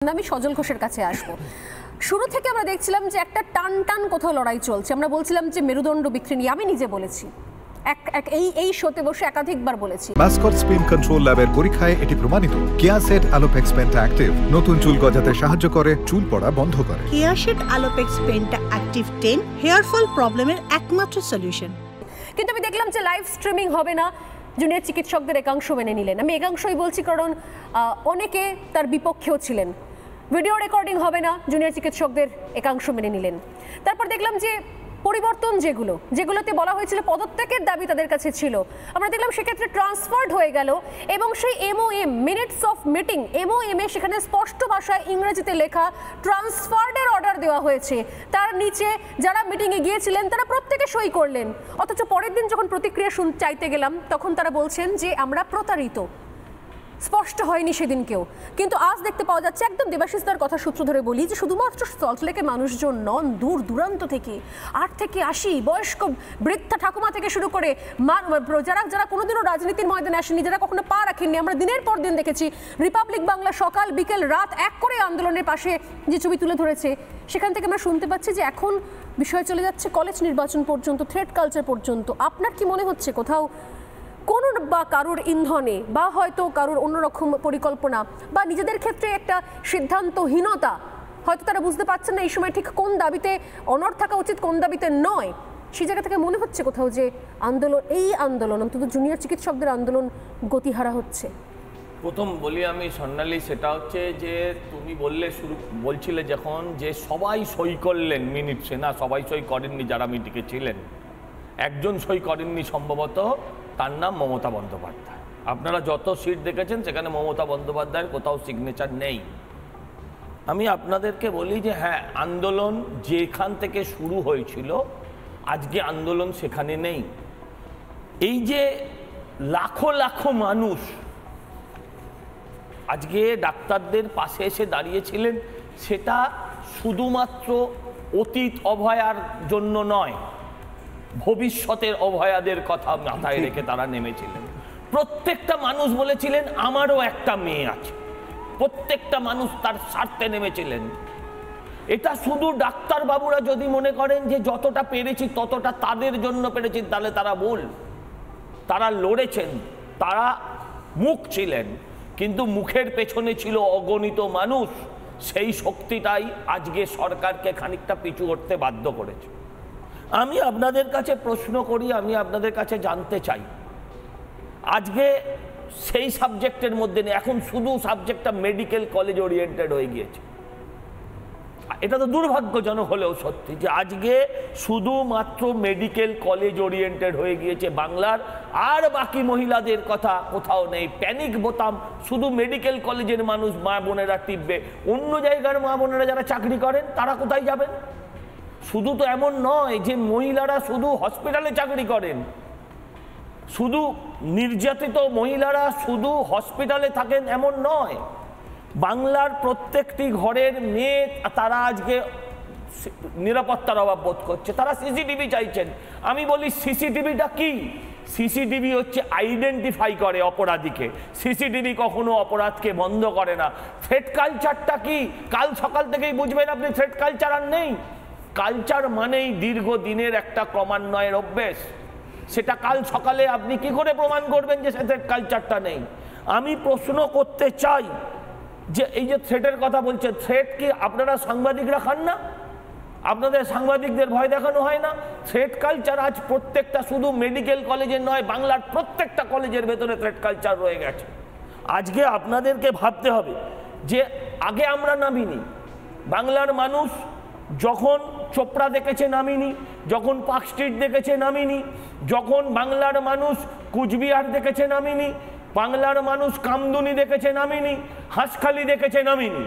আমি সজল ঘোষের কাছে আসবো। শুরু থেকে আমরা দেখছিলাম যে একটা টান টান কোথাও লড়াই চলছে। আমরা বলছিলাম যে মেরুদণ্ড বিক্রি নিয়ে, আমি নিজে বলেছি, এই শোতে বসে একাধিকবার বলেছি। মাসকট স্পিন কন্ট্রোল ল্যাবের পরীক্ষায় এটি প্রমাণিত। কেয়াসেট আলোপেক্স পেন্টা অ্যাক্টিভ নতুন চুল গজাতে সাহায্য করে, চুল পড়া বন্ধ করে। কেয়াসেট আলোপেক্স পেন্টা অ্যাক্টিভ 10 হেয়ার ফল প্রবলেমের একমাত্র সলিউশন। কিন্তু আমি দেখলাম যে লাইভ স্ট্রিমিং হবে না, জুনিয়র চিকিৎসকদের একাংশ মেনে নিলেন। আমি একাংশই বলছি কারণ অনেকে তার বিপক্ষেও ছিলেন। ভিডিও রেকর্ডিং হবে না, জুনিয়র চিকিৎসকদের একাংশ মেনে নিলেন। তারপর দেখলাম যে পরিবর্তন যেগুলোতে বলা হয়েছিল পদত্যাগের দাবি তাদের কাছে ছিল, আমরা দেখলাম সেক্ষেত্রে ট্রান্সফার্ড হয়ে গেল এবং সেই MOM minutes of meeting MOM এ সেখানে স্পষ্ট ভাষায় ইংরেজিতে লেখা ট্রান্সফার্ডের অর্ডার দেওয়া হয়েছে। তার নিচে যারা মিটিংয়ে গিয়েছিলেন তারা প্রত্যেকে সই করলেন। অথচ পরের দিন যখন প্রতিক্রিয়া চাইতে গেলাম তখন তারা বলছেন যে আমরা প্রতারিত। স্পষ্ট হয়নি সেদিন কেউ, কিন্তু আজ দেখতে পাওয়া যাচ্ছে, একদম দেবাশিস দার কথা সূত্র ধরে বলি, যে শুধুমাত্র সল্টলেকের মানুষজন নন, দূর দূরান্ত থেকে 8 থেকে 80 বয়স্ক বৃদ্ধা ঠাকুমা থেকে শুরু করে যারা কোনোদিনও রাজনীতির ময়দানে আসেনি, যারা কখনো পা রাখেননি, আমরা দিনের পর দিন দেখেছি রিপাবলিক বাংলা সকাল বিকেল রাত এক করে আন্দোলনের পাশে যে ছবি তুলে ধরেছে, সেখান থেকে আমরা শুনতে পাচ্ছি যে এখন বিষয় চলে যাচ্ছে কলেজ নির্বাচন পর্যন্ত, থ্রেড কালচার পর্যন্ত। আপনার কি মনে হচ্ছে কোথাও কোন বা কারোর ইন্ধনে বা হয়তো কারোর অন্যরকম পরিকল্পনা বা নিজেদের ক্ষেত্রে একটা সিদ্ধান্তহীনতা, হয়তো তারা বুঝতে পারছেন না এই সময় ঠিক কোন দাবিতে অনড় থাকা উচিত, কোন দাবিতে নয়, সেই জায়গা থেকে মনে হচ্ছে কোথাও যে আন্দোলন অন্তত জুনিয়র চিকিৎসকদের আন্দোলন গতিহারা হচ্ছে? প্রথম বলি আমি স্বর্ণালী, সেটা হচ্ছে যে তুমি বলছিলে যখন যে সবাই সই করলেন মিনিটসে, না সবাই সই করেননি, যারা মিটিংয়ে ছিলেন একজন সই করেননি সম্ভবত, তার নাম মমতা বন্দ্যোপাধ্যায়। আপনারা যত সিট দেখেছেন সেখানে মমতা বন্দ্যোপাধ্যায়ের কোথাও সিগনেচার নেই। আমি আপনাদেরকে বলি যে হ্যাঁ, আন্দোলন যেখান থেকে শুরু হয়েছিল আজকে আন্দোলন সেখানে নেই। এই যে লাখো লাখো মানুষ আজকে ডাক্তারদের পাশে এসে দাঁড়িয়েছিলেন, সেটা শুধুমাত্র অতীত অভয়ার জন্য নয়, ভবিষ্যতের অভয়াদের কথা মাথায় রেখে তারা নেমেছিলেন। প্রত্যেকটা মানুষ বলেছিলেন আমারও একটা মেয়ে আছে, প্রত্যেকটা মানুষ তার স্বার্থে নেমেছিলেন। এটা শুধু ডাক্তার বাবুরা যদি মনে করেন যে যতটা পেরেছি ততটা তাদের জন্য পেরেছি, তাহলে তারা ভুল। তারা লড়েছেন, তারা মুখ ছিলেন, কিন্তু মুখের পেছনে ছিল অগণিত মানুষ। সেই শক্তিটাই আজকে সরকারকে খানিকটা পিছু হটতে বাধ্য করেছে। আমি আপনাদের কাছে প্রশ্ন করি, আমি আপনাদের কাছে জানতে চাই, আজকে সেই সাবজেক্টের মধ্যে নেই, এখন শুধু সাবজেক্টটা মেডিকেল কলেজ ওরিয়েন্টেড হয়ে গিয়েছে। এটা তো দুর্ভাগ্যজনক হলেও সত্যি যে আজকে শুধুমাত্র মেডিকেল কলেজ ওরিয়েন্টেড হয়ে গিয়েছে বাংলার, আর বাকি মহিলাদের কথা কোথাও নেই। প্যানিক বোতাম শুধু মেডিকেল কলেজের মানুষ, মা বোনেরা টিপবে, অন্য জায়গার মা বোনেরা যারা চাকরি করেন তারা কোথায় যাবেন? শুধু তো এমন নয় যে মহিলারা শুধু হসপিটালে চাকরি করেন, শুধু নির্যাতিত মহিলারা শুধু হসপিটালে থাকেন এমন নয়। বাংলার প্রত্যেকটি ঘরের মেয়ে তারা আজকে নিরাপত্তার অভাব বোধ করছে, তারা সিসিটিভি চাইছেন। আমি বলি সিসিটিভিটা কি? সিসিটিভি হচ্ছে আইডেন্টিফাই করে অপরাধীকে, সিসিটিভি কখনো অপরাধকে বন্ধ করে না। থ্রেট কালচারটা কি? কাল সকাল থেকেই বুঝবেন আপনি থ্রেট কালচার আর নেই। কালচার মানেই দীর্ঘদিনের একটা ক্রমান্বয়ের অভ্যেস। সেটা কাল সকালে আপনি কি করে প্রমাণ করবেন যে সে থ্রেট কালচারটা নেই? আমি প্রশ্ন করতে চাই যে এই যে থ্রেটের কথা বলছে, থ্রেট কি আপনারা সাংবাদিকরা খান না? আপনাদের সাংবাদিকদের ভয় দেখানো হয় না? থ্রেট কালচার আজ প্রত্যেকটা, শুধু মেডিকেল কলেজের নয়, বাংলার প্রত্যেকটা কলেজের ভেতরে থ্রেট কালচার রয়ে গেছে। আজকে আপনাদেরকে ভাবতে হবে যে আগে আমরা নামিনি, বাংলার মানুষ যখন চোপড়া দেখেছে নামিনি, যখন পার্ক স্ট্রিট দেখেছে নামিনি, যখন বাংলার মানুষ কুচবিহার দেখেছে নামিনি, বাংলার মানুষ কামদুনি দেখেছে নামিনি, হাঁসখালি দেখেছে নামিনি,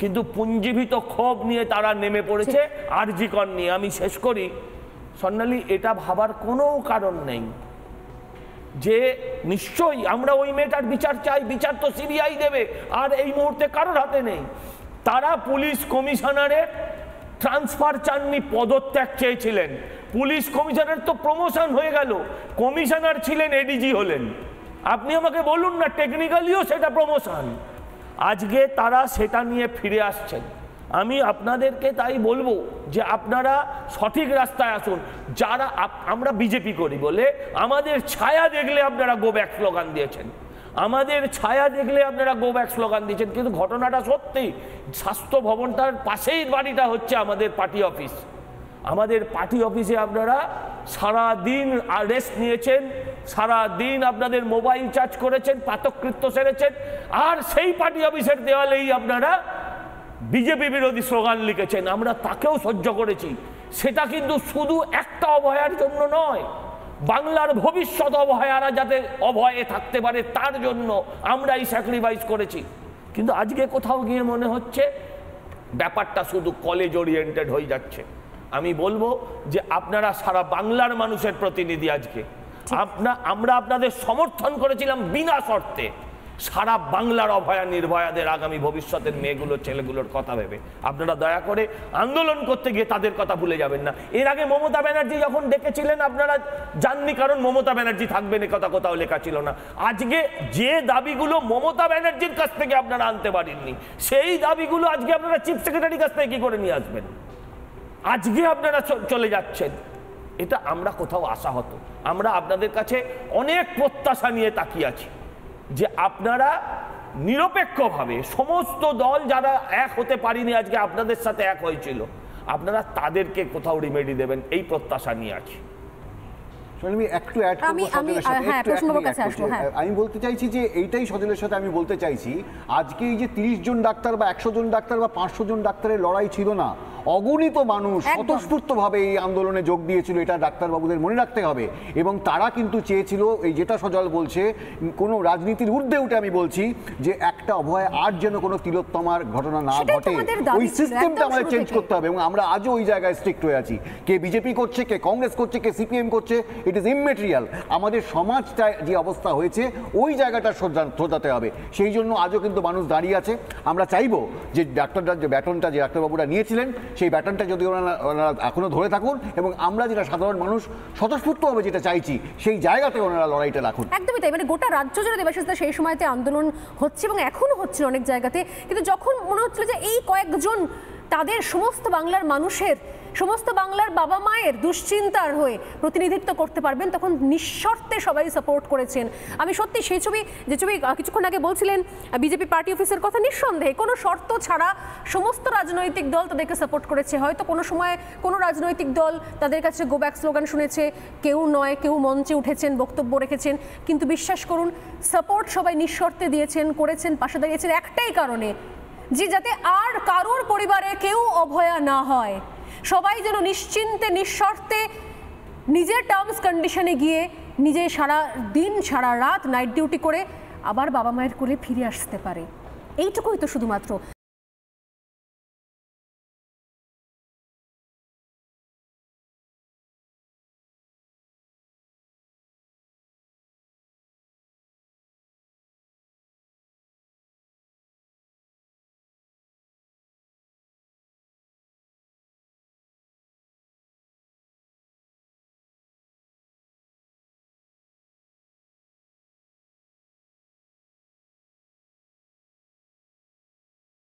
কিন্তু পুঞ্জীভূত ক্ষোভ নিয়ে তারা নেমে পড়েছে আরজি কর নিয়ে। আমি শেষ করি স্বর্ণালী, এটা ভাবার কোনো কারণ নেই যে নিশ্চয়ই আমরা ওই মেয়েটার বিচার চাই, বিচার তো সিবিআই দেবে, আর এই মুহূর্তে কারোর হাতে নেই। তারা পুলিশ কমিশনারের ট্রান্সফার চাননি, পদত্যাগ চেয়েছিলেন। পুলিশ কমিশনার তো প্রমোশন হয়ে গেল, কমিশনার ছিলেন, এডিজি হলেন। আপনি আমাকে বলুন না টেকনিক্যালিও সেটা প্রমোশন। আজকে তারা সেটা নিয়ে ফিরে আসছেন। আমি আপনাদেরকে তাই বলবো যে আপনারা সঠিক রাস্তায় আসুন। যারা আমরা বিজেপি করি বলে আমাদের ছায়া দেখলে আপনারা গো ব্যাক স্লোগান দিয়েছেন, আমাদের ছায়া দেখলে আপনারা গো ব্যাক স্লোগান দিয়েছেন, কিন্তু ঘটনাটা সত্যি। স্বাস্থ্য ভবনটার পাশেই বাড়িটা হচ্ছে আমাদের পার্টি অফিস। আমাদের পার্টি অফিসে আপনারা সারা দিন রেস্ট নিয়েছেন, সারা দিন আপনাদের মোবাইল চার্জ করেছেন, প্রাতকৃত্য সেরেছেন, আর সেই পার্টি অফিসের দেওয়ালেই আপনারা বিজেপি বিরোধী স্লোগান লিখেছেন। আমরা তাকেও সহ্য করেছি। সেটা কিন্তু শুধু একটা অভয়ার জন্য নয়, বাংলার ভবিষ্যৎ অভয়ারা যাতে অভয়ে থাকতে পারে তার জন্য আমরা এই স্যাক্রিফাইস করেছি। কিন্তু আজকে কোথাও গিয়ে মনে হচ্ছে ব্যাপারটা শুধু কলেজ ওরিয়েন্টেড হয়ে যাচ্ছে। আমি বলবো যে আপনারা সারা বাংলার মানুষের প্রতিনিধি। আজকে আমরা আপনাদের সমর্থন করেছিলাম বিনা শর্তে, সারা বাংলার অভয়া নির্ভয়াদের আগামী ভবিষ্যতের মেয়েগুলোর ছেলেগুলোর কথা ভেবে। আপনারা দয়া করে আন্দোলন করতে গিয়ে তাদের কথা ভুলে যাবেন না। এর আগে মমতা ব্যানার্জি যখন ডেকেছিলেন আপনারা যাননি, কারণ মমতা ব্যানার্জি থাকবেন এ কথা কোথাও লেখা ছিল না। আজকে যে দাবিগুলো মমতা ব্যানার্জির কাছ থেকে আপনারা আনতে পারেননি, সেই দাবিগুলো আজকে আপনারা চিফ সেক্রেটারির কাছ থেকে কি করে নিয়ে আসবেন? আজকে আপনারা চলে যাচ্ছেন, এটা আমরা কোথাও আশাহত। আমরা আপনাদের কাছে অনেক প্রত্যাশা নিয়ে তাকিয়ে আছি যে আপনারা নিরপেক্ষভাবে সমস্ত দল যারা এক হতে পারিনি আজকে আপনাদের সাথে এক হয়েছিল, আপনারা তাদেরকে কোথাও রিমেডি দেবেন, এই প্রত্যাশা নিয়ে আছি। আমি একটু অ্যাড করব, আমি বলতে চাইছি যে এইটাই সজলের সাথে আমি বলতে চাইছি, আজকে এই যে 30 জন ডাক্তার বা 100 জন ডাক্তার বা 500 জন ডাক্তারের লড়াই ছিল না, অগণিত মানুষ স্বতঃস্ফূর্তভাবে এই আন্দোলনে যোগ দিয়েছিল। এটা ডাক্তারবাবুদের মনে রাখতে হবে। এবং তারা কিন্তু চেয়েছিল, এই যেটা সজল বলছে, কোনো রাজনীতির ঊর্ধ্বে উঠে আমি বলছি যে একটা অভয় আর যেন কোনো তিলোত্তমার ঘটনা না ঘটে, ওই সিস্টেমটা আমাদের চেঞ্জ করতে হবে। এবং আমরা আজও ওই জায়গায় স্ট্রিক্ট হয়ে আছি। কে বিজেপি করছে, কে কংগ্রেস করছে, কে সিপিএম করছে, ইট ইজ ইমমেটেরিয়াল। আমাদের সমাজটা যে অবস্থা হয়েছে ওই জায়গাটা শোধাতে হবে। সেই জন্য আজও কিন্তু মানুষ দাঁড়িয়ে আছে। আমরা চাইবো যে ডাক্তাররা যে ব্যাটনটা যে ডাক্তারবাবুরা নিয়েছিলেন, সেই ব্যাটনটা যদি ওনারা এখনো ধরে থাকুন, এবং আমরা যেটা সাধারণ মানুষ স্বতঃস্ফূর্তভাবে যেটা চাইছি সেই জায়গাতে ওনারা লড়াইটা রাখুন। একদমই তাই। মানে গোটা রাজ্য জুড়ে দেবাশিসদা সেই সময়তে আন্দোলন হচ্ছে এবং এখনো হচ্ছে অনেক জায়গাতে। কিন্তু যখন মনে হচ্ছিল যে এই কয়েকজন তাদের সমস্ত বাংলার মানুষের, সমস্ত বাংলার বাবা মায়ের দুশ্চিন্তার হয়ে প্রতিনিধিত্ব করতে পারবেন, তখন নিঃশর্তে সবাই সাপোর্ট করেছেন। আমি সত্যি সেই ছবি, যে ছবি কিছুক্ষণ আগে বলছিলেন বিজেপি পার্টি অফিসের কথা, নিঃসন্দেহে কোনো শর্ত ছাড়া সমস্ত রাজনৈতিক দল তাদেরকে সাপোর্ট করেছে। হয়তো কোনো সময় কোনো রাজনৈতিক দল তাদের কাছে গো ব্যাক স্লোগান শুনেছে, কেউ নয়, কেউ মঞ্চে উঠেছেন, বক্তব্য রেখেছেন, কিন্তু বিশ্বাস করুন সাপোর্ট সবাই নিঃশর্তে দিয়েছেন, করেছেন, পাশে দাঁড়িয়েছেন একটাই কারণে, যে যাতে আর কারোর পরিবারে কেউ অভয়া না হয়, সবাই যেন নিশ্চিন্তে নিঃশর্তে নিজের টার্মস কন্ডিশনে গিয়ে নিজে সারা দিন সারা রাত নাইট ডিউটি করে আবার বাবা মায়ের কোলে ফিরে আসতে পারে। এইটুকুই তো শুধুমাত্র।